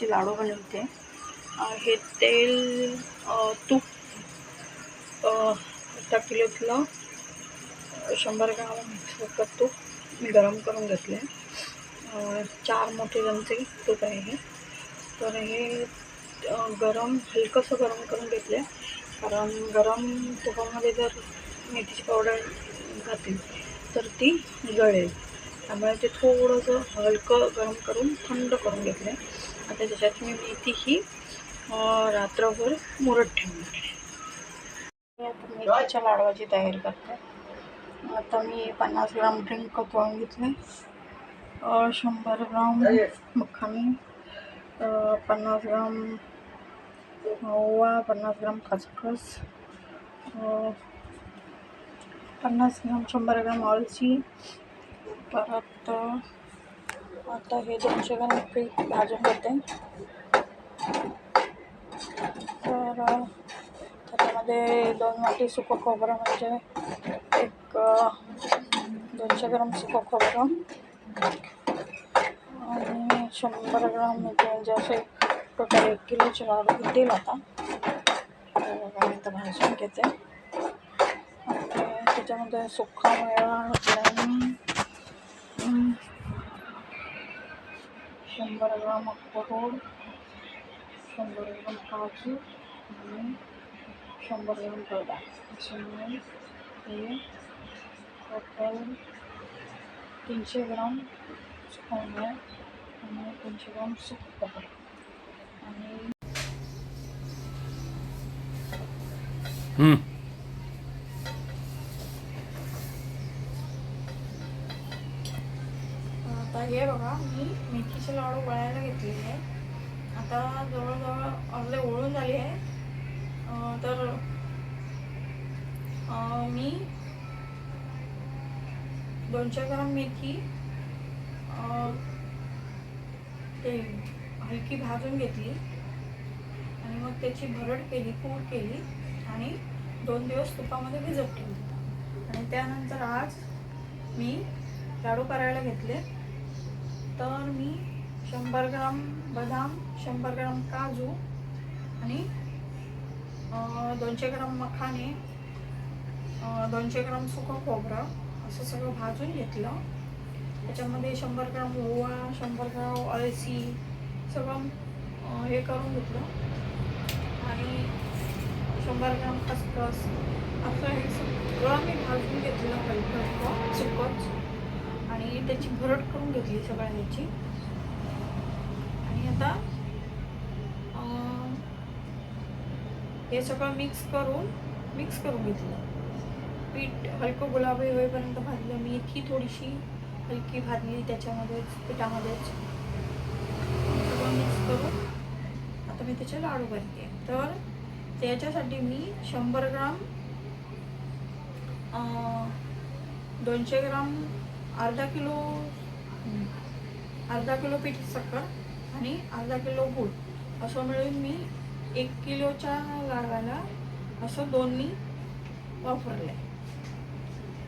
मेथीचे लाडू बनवते. हे तेल तूप 1 किलो 100 ग्राम तूप मी गरम करून घेतले. 4 मोठे चमचे तूप आहे हे. तर हे हलकंसं गरम करून घेतले, कारण गरम तुपामध्ये जर मेथीची पावडर घातली तर ती जळेल. त्यामुळे ते थोडंसं हलकं गरम करून थंड करून घेतले. आता त्याच्यात मी मेथी ही रात्रभर मुरत ठेवणार आहे. आता मेथीच्या लाडवाची तयारी करते. आता मी 50 ग्राम ड्रिंक कपवून घेतले, 100 ग्राम मखानी, 50 ग्राम ओवा, 50 ग्राम खसखस, 50 ग्राम 100 ग्राम अलची. परत आता हे 200 ग्राम पीठ भाजून घेते. तर त्याच्यामध्ये 2 वाटी सुकं खोबरं, म्हणजे 200 ग्राम सुकं खोबरं आणि 100 ग्राम मेथी, म्हणजे असे टोटल 1 किलोचे लाडू घेतील. आता भाजून घेते आणि त्याच्यामध्ये सुका मेवा घातल्याने 100 ग्राम अक्रोड, 100 ग्राम काजू आणि 100 ग्राम बदाम, त्याच्यामुळे हे टोटल 300 ग्राम सुका मेवा आणि 300 ग्राम सुकं खोबरं. आणि आता हे बघा, मी मेथीचे लाडू वळायला घेतलेले आहे. आता जवळजवळ अर्धे ओळून झाले आहे. तर मी 200 ग्राम मेथी ते हलकी भाजून घेतली आणि मग त्याची भरड केली, पूड केली आणि 2 दिवस तुपामध्ये भिजत ठेवली. आणि त्यानंतर आज मी लाडू करायला घेतले. तर मी 100 ग्राम बदाम, 100 ग्राम काजू आणि 200 ग्राम मखाने, 200 ग्राम सुकं खोबरं असं सगळं भाजून घेतलं. त्याच्यामध्ये 100 ग्राम ओवा, 100 ग्राम अलसी सगळं हे करून घेतलं आणि 100 ग्राम खसखस असं हे सगळं मी भाजून घेतलं हलकं सुकंच. आणि त्याची भरड करून घेतली सगळ्या ह्याची. आणि आता हे सगळं मिक्स करून घेतलं. पीठ हलकं गुलाबी होईपर्यंत भाजलं. मेथी थोडीशी हलकी भाजली त्याच्यामध्येच, पिठामध्येच. सगळं मिक्स करून आता मी त्याचे लाडू करते. तर त्याच्यासाठी मी 100 ग्राम 200 ग्राम अर्धा किलो पीठ साखर आणि अर्धा किलो गूळ असं मिळून मी 1 किलोच्या लाडवाला असं 2 मी वापरले.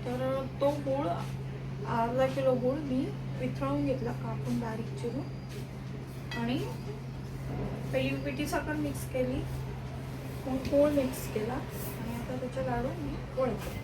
तर तो गूळ, अर्धा किलो गूळ मी वितळून घेतला, कापून बारीक चिरून. आणि पहिली पिठी साखर मिक्स केली, मग गूळ मिक्स केला आणि आता त्याचे लाडू मी वळते.